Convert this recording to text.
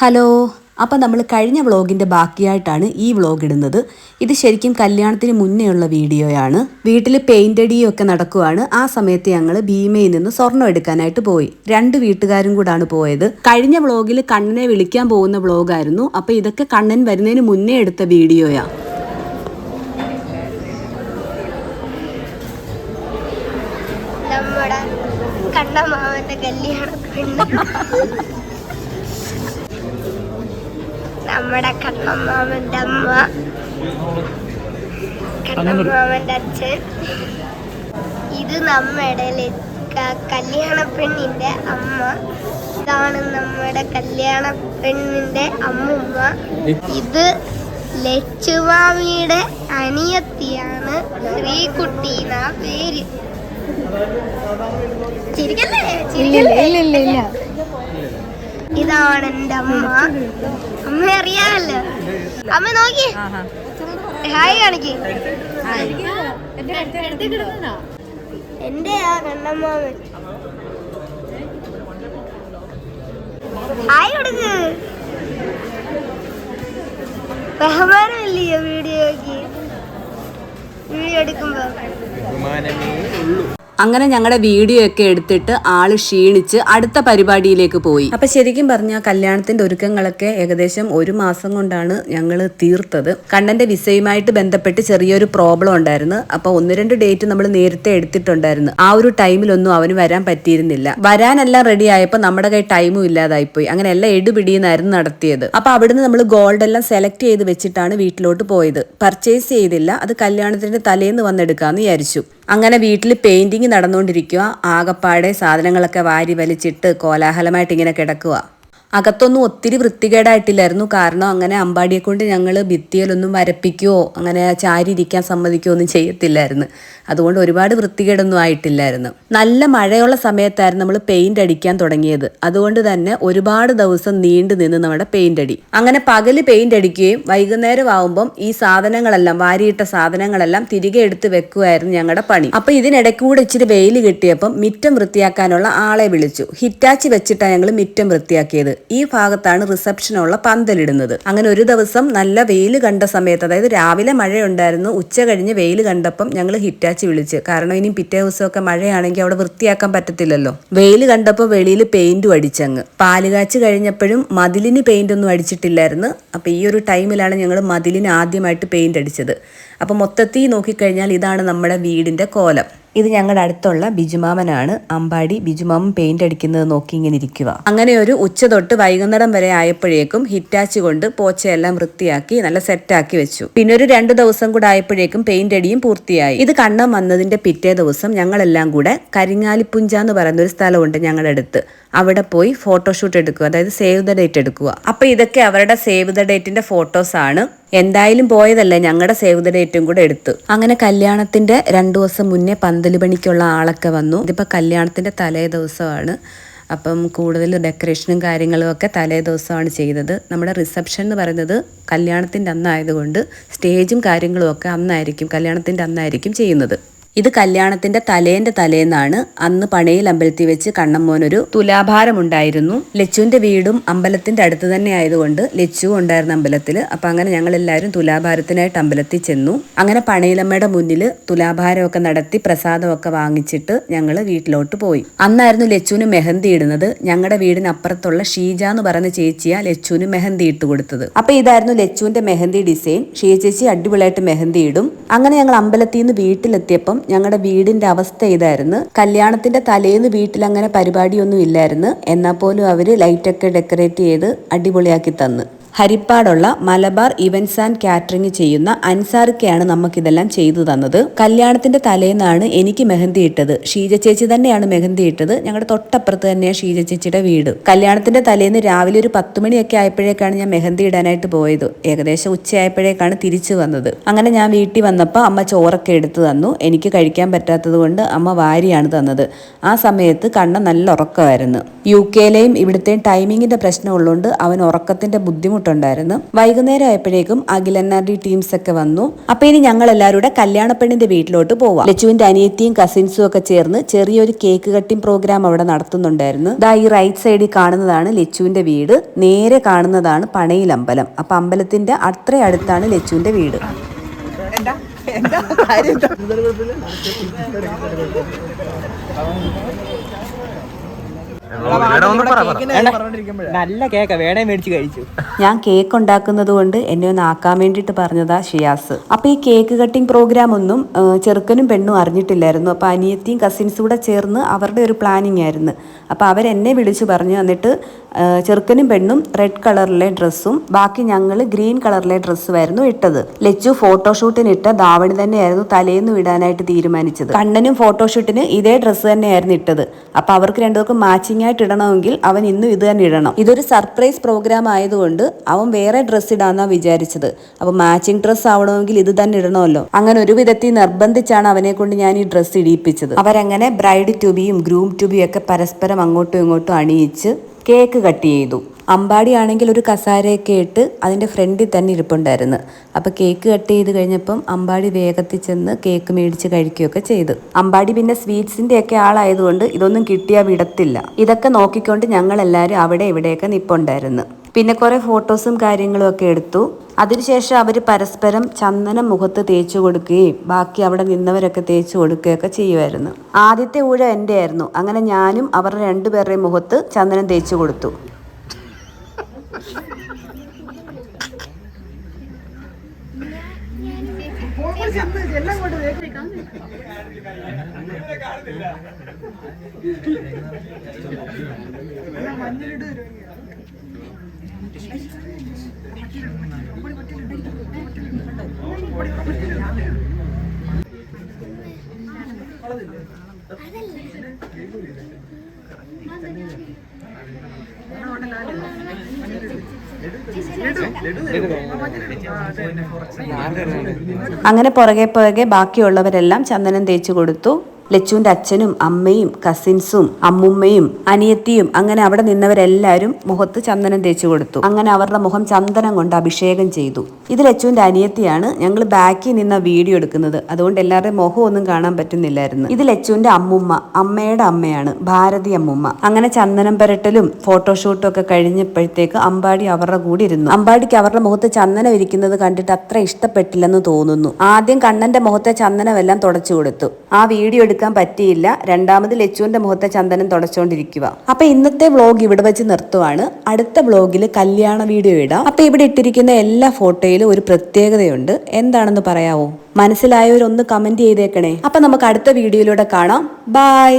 Hello, അപ്പം നമ്മൾ കഴിഞ്ഞ വ്ളോഗിൻ്റെ ബാക്കിയായിട്ടാണ് ഈ വ്ളോഗ് ഇടുന്നത്. ഇത് ശരിക്കും കല്യാണത്തിന് മുന്നേ ഉള്ള വീഡിയോയാണ്. വീട്ടിൽ പെയിൻ്റ് അടിയൊക്കെ നടക്കുവാണ്. ആ സമയത്ത് ഞങ്ങൾ ഭീമയിൽ നിന്ന് സ്വർണ്ണം എടുക്കാനായിട്ട് പോയി. 2 വീട്ടുകാരും കൂടാണ് പോയത്. കഴിഞ്ഞ വ്ളോഗിൽ കണ്ണനെ വിളിക്കാൻ പോകുന്ന വ്ളോഗായിരുന്നു. അപ്പോൾ ഇതൊക്കെ കണ്ണൻ വരുന്നതിന് മുന്നേ എടുത്ത വീഡിയോയാണ്. നമ്മുടെ കണ്ണമാവന്റെ കല്യാണം, നമ്മുടെ കണ്ണമാവന്റെ അമ്മ, കണ്ണമാവന്റെ അച്ഛൻ, ഇത് നമ്മുടെ കല്യാണ പെണ്ണിന്റെ അമ്മ, ഇതാണ് നമ്മുടെ കല്യാണ പെണ്ണിന്റെ അമ്മുമ്മ, ഇത് ലച്ചുമാമിയുടെ അനിയത്തിയാണ്, ശ്രീകുട്ടി എന്നാ പേര്. ഇതാണ് എന്റെ അമ്മ. അമ്മ അറിയാമല്ലോ. അമ്മ നോക്കി ഹായ് കാണിക്ക്. എന്റെ ആ കണ്ണമ്മാവൻ ഹായ് കൊടുക്ക്. ബഹുമാനമല്ലയോ വീഡിയോ എടുക്കുമ്പോ. അങ്ങനെ ഞങ്ങളുടെ വീഡിയോ ഒക്കെ എടുത്തിട്ട് ആള് ക്ഷീണിച്ച് അടുത്ത പരിപാടിയിലേക്ക് പോയി. അപ്പൊ ശരിക്കും പറഞ്ഞാൽ കല്യാണത്തിന്റെ ഒരുക്കങ്ങളൊക്കെ ഏകദേശം 1 മാസം കൊണ്ടാണ് ഞങ്ങൾ തീർത്തത്. കണ്ണന്റെ വിസയുമായിട്ട് ബന്ധപ്പെട്ട് ചെറിയൊരു പ്രോബ്ലം ഉണ്ടായിരുന്നു. അപ്പൊ 1-2 ഡേറ്റ് നമ്മൾ നേരത്തെ എടുത്തിട്ടുണ്ടായിരുന്നു. ആ ഒരു ടൈമിലൊന്നും അവന് വരാൻ പറ്റിയിരുന്നില്ല. വരാനെല്ലാം റെഡി ആയപ്പോൾ നമ്മുടെ കൈ ടൈമും ഇല്ലാതായിപ്പോയി. അങ്ങനെ എല്ലാം എടുപിടിയെന്നായിരുന്നു നടത്തിയത്. അപ്പൊ അവിടുന്ന് നമ്മൾ ഗോൾഡ് എല്ലാം സെലക്ട് ചെയ്ത് വെച്ചിട്ടാണ് വീട്ടിലോട്ട് പോയത്. പർച്ചേസ് ചെയ്തില്ല, അത് കല്യാണത്തിന്റെ തലേന്ന് വന്നെടുക്കാന്ന് വിചാരിച്ചു. അങ്ങനെ വീട്ടിൽ പെയിന്റിങ് നടന്നുകൊണ്ടിരിക്കുക. ആകപ്പാടെ സാധനങ്ങളൊക്കെ വാരി വലിച്ചിട്ട് കോലാഹലമായിട്ട് ഇങ്ങനെ കിടക്കുക. അകത്തൊന്നും ഒത്തിരി വൃത്തികേടായിട്ടില്ലായിരുന്നു. കാരണം അങ്ങനെ അമ്പാടിയെ കൊണ്ട് ഞങ്ങൾ ഭിത്തിയിലൊന്നും വരപ്പിക്കുകയോ അങ്ങനെ ചാരി ഇരിക്കാൻ സമ്മതിക്കുകയോ ഒന്നും ചെയ്യത്തില്ലായിരുന്നു. അതുകൊണ്ട് ഒരുപാട് വൃത്തികേടൊന്നും ആയിട്ടില്ലായിരുന്നു. നല്ല മഴയുള്ള സമയത്തായിരുന്നു നമ്മൾ പെയിന്റ് അടിക്കാൻ തുടങ്ങിയത്. അതുകൊണ്ട് തന്നെ ഒരുപാട് ദിവസം നീണ്ടു നിന്ന് നമ്മുടെ പെയിന്റ് അടി. അങ്ങനെ പകല് പെയിന്റ് അടിക്കുകയും വൈകുന്നേരം ആവുമ്പം ഈ സാധനങ്ങളെല്ലാം വാരിയിട്ട സാധനങ്ങളെല്ലാം തിരികെ എടുത്ത് വെക്കുമായിരുന്നു ഞങ്ങളുടെ പണി. അപ്പൊ ഇതിനിടയ്ക്കൂടെ ഇച്ചിരി വെയിൽ കിട്ടിയപ്പം മിറ്റം വൃത്തിയാക്കാനുള്ള ആളെ വിളിച്ചു. ഹിറ്റാച്ചി വെച്ചിട്ടാണ് ഞങ്ങൾ മിറ്റം വൃത്തിയാക്കിയത്. ഈ ഭാഗത്താണ് റിസപ്ഷനുള്ള പന്തലിടുന്നത്. അങ്ങനെ ഒരു ദിവസം നല്ല വെയിൽ കണ്ട സമയത്ത്, അതായത് രാവിലെ മഴയുണ്ടായിരുന്നു, ഉച്ച കഴിഞ്ഞ് വെയിൽ കണ്ടപ്പം ഞങ്ങൾ ഹിറ്റാച്ചി വിളിച്ച്. കാരണം ഇനി പിറ്റേ ദിവസമൊക്കെ മഴയാണെങ്കിൽ അവിടെ വൃത്തിയാക്കാൻ പറ്റത്തില്ലല്ലോ. വെയിൽ കണ്ടപ്പോൾ വെളിയിൽ പെയിന്റും അടിച്ചങ്ങ്. പാലുകാച്ച് കഴിഞ്ഞപ്പോഴും മതിലിന് പെയിന്റ് ഒന്നും അടിച്ചിട്ടില്ലായിരുന്നു. അപ്പൊ ഈ ഒരു ടൈമിലാണ് ഞങ്ങൾ മതിലിന് ആദ്യമായിട്ട് പെയിന്റ് അടിച്ചത്. അപ്പൊ മൊത്തത്തിൽ നോക്കിക്കഴിഞ്ഞാൽ ഇതാണ് നമ്മുടെ വീടിന്റെ കോലം. ഇത് ഞങ്ങളുടെ അടുത്തുള്ള ബിജുമാമനാണ്. അമ്പാടി ബിജുമാമൻ പെയിന്റ് അടിക്കുന്നത് നോക്കി ഇങ്ങനെ ഇരിക്കുക. അങ്ങനെ ഒരു ഉച്ച തൊട്ട് വൈകുന്നേരം വരെ ആയപ്പോഴേക്കും ഹിറ്റാച്ചി കൊണ്ട് പോച്ചയെല്ലാം വൃത്തിയാക്കി നല്ല സെറ്റാക്കി വെച്ചു. പിന്നെ ഒരു 2 ദിവസം കൂടെ ആയപ്പോഴേക്കും പെയിന്റ് അടിയും പൂർത്തിയായി. ഇത് കണ്ണം വന്നതിന്റെ പിറ്റേ ദിവസം ഞങ്ങളെല്ലാം കൂടെ കരിങ്ങാലിപ്പുഞ്ച എന്ന് പറയുന്ന ഒരു സ്ഥലമുണ്ട് ഞങ്ങളുടെ അടുത്ത്. അവിടെ പോയി ഫോട്ടോഷൂട്ട് എടുക്കുക, അതായത് സേവ് ദ ഡേറ്റ് എടുക്കുക. അപ്പൊ ഇതൊക്കെ അവരുടെ സേവ് ദ ഡേറ്റിന്റെ ഫോട്ടോസ് ആണ്. എന്തായാലും പോയതല്ലേ, ഞങ്ങളുടെ സേവ് ദ ഡേറ്റും കൂടെ എടുത്തു. അങ്ങനെ കല്യാണത്തിന്റെ 2 ദിവസം മുന്നേ പന്തല് പണിക്കുള്ള ആളൊക്കെ വന്നു. ഇതിപ്പോ കല്യാണത്തിന്റെ തലേ ദിവസമാണ്. അപ്പം കൂടുതൽ ഡെക്കറേഷനും കാര്യങ്ങളും ഒക്കെ തലേ ദിവസമാണ് ചെയ്തത്. നമ്മുടെ റിസപ്ഷൻ എന്ന് പറയുന്നത് കല്യാണത്തിന്റെ അന്നായതുകൊണ്ട് സ്റ്റേജും കാര്യങ്ങളും ഒക്കെ കല്യാണത്തിന്റെ അന്നായിരിക്കും ചെയ്യുന്നത്. ഇത് കല്യാണത്തിന്റെ തലേന്നാണ്. അന്ന് പണയിൽ അമ്പലത്തിൽ വെച്ച് കണ്ണമ്മോനൊരു തുലാഭാരമുണ്ടായിരുന്നു. ലച്ചുവിന്റെ വീടും അമ്പലത്തിന്റെ അടുത്ത് തന്നെ ആയതുകൊണ്ട് ലച്ചു ഉണ്ടായിരുന്ന അമ്പലത്തിൽ. അപ്പൊ അങ്ങനെ ഞങ്ങൾ എല്ലാവരും തുലാഭാരത്തിനായിട്ട് അമ്പലത്തിൽ ചെന്നു. അങ്ങനെ പണയിലമ്മയുടെ മുന്നിൽ തുലാഭാരമൊക്കെ നടത്തി പ്രസാദമൊക്കെ വാങ്ങിച്ചിട്ട് ഞങ്ങൾ വീട്ടിലോട്ട് പോയി. അന്നായിരുന്നു ലച്ചുവിന് മെഹന്തി ഇടുന്നത്. ഞങ്ങളുടെ വീടിനപ്പുറത്തുള്ള ഷീജ എന്ന് പറയുന്ന ചേച്ചിയാ ലച്ചുവിന് മെഹന്തി ഇട്ട് കൊടുത്തത്. അപ്പൊ ഇതായിരുന്നു ലച്ചുവിന്റെ മെഹന്തി ഡിസൈൻ. ഷീജ ചേച്ചി അടിപൊളിയായിട്ട് മെഹന്തി ഇടും. അങ്ങനെ ഞങ്ങൾ അമ്പലത്തിൽ നിന്ന് വീട്ടിലെത്തിയപ്പം ഞങ്ങളുടെ വീടിന്റെ അവസ്ഥ ഇതായിരുന്നു. കല്യാണത്തിന്റെ തലേന്ന് വീട്ടിൽ അങ്ങനെ പരിപാടിയൊന്നും ഇല്ലായിരുന്നു. എന്നാൽ പോലും അവര് ലൈറ്റൊക്കെ ഡെക്കറേറ്റ് ചെയ്ത് അടിപൊളിയാക്കി തന്നു. ഹരിപ്പാടുള്ള മലബാർ ഇവന്റ്സ് ആൻഡ് കാറ്ററിംഗ് ചെയ്യുന്ന അൻസാർക്കയാണ് നമുക്കിതെല്ലാം ചെയ്തു തന്നത്. കല്യാണത്തിന്റെ തലേന്നാണ് എനിക്ക് മെഹന്തി ഇട്ടത്. ഷീജ ചേച്ചി തന്നെയാണ് മെഹന്തി ഇട്ടത്. ഞങ്ങളുടെ തൊട്ടപ്പുറത്ത് തന്നെയാണ് ഷീജ ചേച്ചിയുടെ വീട്. കല്യാണത്തിന്റെ തലേന്ന് രാവിലെ ഒരു 10 മണിയൊക്കെ ആയപ്പോഴേക്കാണ് ഞാൻ മെഹന്തി ഇടാനായിട്ട് പോയത്. ഏകദേശം ഉച്ചയായപ്പോഴേക്കാണ് തിരിച്ചു വന്നത്. അങ്ങനെ ഞാൻ വീട്ടിൽ വന്നപ്പോൾ അമ്മ ചോറൊക്കെ എടുത്തു തന്നു. എനിക്ക് കഴിക്കാൻ പറ്റാത്തത് കൊണ്ട് അമ്മ വാരിയാണ് തന്നത്. ആ സമയത്ത് കണ്ണ നല്ല ഉറക്കമായിരുന്നു. UK-ലെയും ഇവിടുത്തെയും ടൈമിങ്ങിന്റെ പ്രശ്നം ഉള്ളതുകൊണ്ട് അവൻ ഉറക്കത്തിന്റെ ബുദ്ധിമുട്ട് ഫോട്ടോഷൂട്ട് ഉണ്ടായിരുന്നു. വൈകുന്നേരം ആയപ്പോഴേക്കും അഖിലന്നാർഡി ടീംസ് ഒക്കെ വന്നു. അപ്പൊ ഇനി ഞങ്ങൾ എല്ലാവരും കൂടെ കല്യാണപ്പെണ്ണിന്റെ വീട്ടിലോട്ട് പോവാം. ലച്ചുവിന്റെ അനിയത്തിയും കസിൻസും ഒക്കെ ചേർന്ന് ചെറിയൊരു കേക്ക് കട്ടിംഗ് പ്രോഗ്രാം അവിടെ നടത്തുന്നുണ്ടായിരുന്നു. ദാ ഈ റൈറ്റ് സൈഡിൽ കാണുന്നതാണ് ലച്ചുവിന്റെ വീട്, നേരെ കാണുന്നതാണ് പണയിൽ അമ്പലം. അപ്പൊ അമ്പലത്തിന്റെ അത്ര അടുത്താണ് ലച്ചുവിന്റെ വീട്. നല്ല കേക്ക വേണേ മേടിച്ച് കഴിച്ചു. ഞാൻ കേക്ക് ഉണ്ടാക്കുന്നത് കൊണ്ട് എന്നെ ഒന്ന് ആക്കാൻ വേണ്ടിയിട്ട് പറഞ്ഞതാ ഷിയാസ്. അപ്പൊ ഈ കേക്ക് കട്ടിംഗ് പ്രോഗ്രാം ഒന്നും ചെറുക്കനും പെണ്ണും അറിഞ്ഞിട്ടില്ലായിരുന്നു. അപ്പൊ അനിയത്തിയും കസിൻസും കൂടെ ചേർന്ന് അവരുടെ ഒരു പ്ലാനിങ് ആയിരുന്നു. അപ്പൊ അവരെന്നെ വിളിച്ചു പറഞ്ഞു. എന്നിട്ട് ചെറുക്കനും പെണ്ണും റെഡ് കളറിലെ ഡ്രസ്സും ബാക്കി ഞങ്ങൾ ഗ്രീൻ കളറിലെ ഡ്രസ്സുമായിരുന്നു ഇട്ടത്. ലച്ചു ഫോട്ടോഷൂട്ടിന് ഇട്ട ധാവണി തന്നെയായിരുന്നു തലേന്ന് ഇടാനായിട്ട് തീരുമാനിച്ചത്. കണ്ണനും ഫോട്ടോഷൂട്ടിന് ഇതേ ഡ്രസ്സ് തന്നെയായിരുന്നു ഇട്ടത്. അപ്പൊ അവർക്ക് രണ്ടുപേർക്കും മാച്ചിങ് ആയിട്ട് ഇടണമെങ്കിൽ അവൻ ഇന്നും ഇത് തന്നെ ഇടണം. ഇതൊരു സർപ്രൈസ് പ്രോഗ്രാം ആയതുകൊണ്ട് അവൻ വേറെ ഡ്രസ്സ് ഇടാന്നാ വിചാരിച്ചത്. അപ്പൊ മാച്ചിങ് ഡ്രസ്സ് ആവണമെങ്കിൽ ഇത് തന്നെ ഇടണമല്ലോ. അങ്ങനെ ഒരു വിധത്തിൽ നിർബന്ധിച്ചാണ് അവനെ കൊണ്ട് ഞാൻ ഈ ഡ്രസ്സ് ഇടിയിപ്പിച്ചത്. അവരങ്ങനെ ബ്രൈഡ് ടു ബിയും ഗ്രൂം ടു ബിയും ഒക്കെ പരസ്പരം അങ്ങോട്ടും ഇങ്ങോട്ടും അണിയിച്ച് കേക്ക് കട്ട് ചെയ്തു. അമ്പാടി ആണെങ്കിൽ ഒരു കസാരയൊക്കെ ഇട്ട് അതിൻ്റെ ഫ്രണ്ടിൽ തന്നെ ഇരിപ്പുണ്ടായിരുന്നു. അപ്പോൾ കേക്ക് കട്ട് ചെയ്ത് കഴിഞ്ഞപ്പം അമ്പാടി വേഗത്തിൽ ചെന്ന് കേക്ക് മേടിച്ച് കഴിക്കുകയൊക്കെ ചെയ്തു. അമ്പാടി പിന്നെ സ്വീറ്റ്സിൻ്റെ ഒക്കെ ആളായതുകൊണ്ട് ഇതൊന്നും കിട്ടിയാൽ വിടത്തില്ല. ഇതൊക്കെ നോക്കിക്കൊണ്ട് ഞങ്ങളെല്ലാവരും അവിടെ ഇവിടെയൊക്കെ നിൽപ്പുണ്ടായിരുന്നു. പിന്നെ കുറേ ഫോട്ടോസും കാര്യങ്ങളും ഒക്കെ എടുത്തു. അതിനുശേഷം അവർ പരസ്പരം ചന്ദനം മുഖത്ത് തേച്ചു കൊടുക്കുകയും ബാക്കി അവിടെ നിന്നവരൊക്കെ തേച്ചു കൊടുക്കുകയൊക്കെ ചെയ്യുമായിരുന്നു. ആദ്യത്തെ ഊഴം എൻ്റെ ആയിരുന്നു. അങ്ങനെ ഞാനും അവരുടെ രണ്ടുപേരുടെയും മുഖത്ത് ചന്ദനം തേച്ചു കൊടുത്തു. അങ്ങനെ പുറകെ പുറകെ ബാക്കിയുള്ളവരെല്ലാം ചന്ദനം തേച്ചു കൊടുത്തു. ലച്ചുവിൻ്റെ അച്ഛനും അമ്മയും കസിൻസും അമ്മുമ്മയും അനിയത്തിയും അങ്ങനെ അവിടെ നിന്നവരെല്ലാവരും മുഖത്ത് ചന്ദനം തേച്ചു കൊടുത്തു. അങ്ങനെ അവരുടെ മുഖം ചന്ദനം കൊണ്ട് അഭിഷേകം ചെയ്തു. ഇത് ലച്ചുവിൻ്റെ അനിയത്തിയാണ്. ഞങ്ങൾ ബാക്കിൽ നിന്ന വീഡിയോ എടുക്കുന്നത്, അതുകൊണ്ട് എല്ലാവരുടെയും മുഖം ഒന്നും കാണാൻ പറ്റുന്നില്ലായിരുന്നു. ഇത് ലച്ചുവിൻ്റെ അമ്മുമ്മ, അമ്മയുടെ അമ്മയാണ്, ഭാരതി അമ്മുമ്മ. അങ്ങനെ ചന്ദനം പുരട്ടലും ഫോട്ടോഷൂട്ടും ഒക്കെ കഴിഞ്ഞപ്പോഴത്തേക്ക് അമ്പാടി അവരുടെ കൂടെ ഇരുന്നു. അമ്പാടിക്ക് അവരുടെ മുഖത്ത് ചന്ദനം ഇരിക്കുന്നത് കണ്ടിട്ട് അത്ര ഇഷ്ടപ്പെട്ടില്ലെന്ന് തോന്നുന്നു. ആദ്യം കണ്ണന്റെ മുഖത്തെ ചന്ദനമെല്ലാം തുടച്ചു കൊടുത്തു. ആ വീഡിയോ എടുക്കാൻ പറ്റിയില്ല. രണ്ടാമത് ലച്ചുവിന്റെ മുഖത്തെ ചന്ദനം തുടച്ചുകൊണ്ടിരിക്കുക. അപ്പൊ ഇന്നത്തെ വ്ളോഗ് ഇവിടെ വെച്ച് നിർത്തുവാണ്. അടുത്ത വ്ളോഗിൽ കല്യാണ വീഡിയോ ഇടാം. അപ്പൊ ഇവിടെ ഇട്ടിരിക്കുന്ന എല്ലാ ഫോട്ടോയിലും ഒരു പ്രത്യേകതയുണ്ട്. എന്താണെന്ന് പറയാവോ? മനസ്സിലായവരൊന്ന് കമന്റ് ചെയ്തേക്കണേ. അപ്പൊ നമുക്ക് അടുത്ത വീഡിയോയിലൂടെ കാണാം. ബൈ.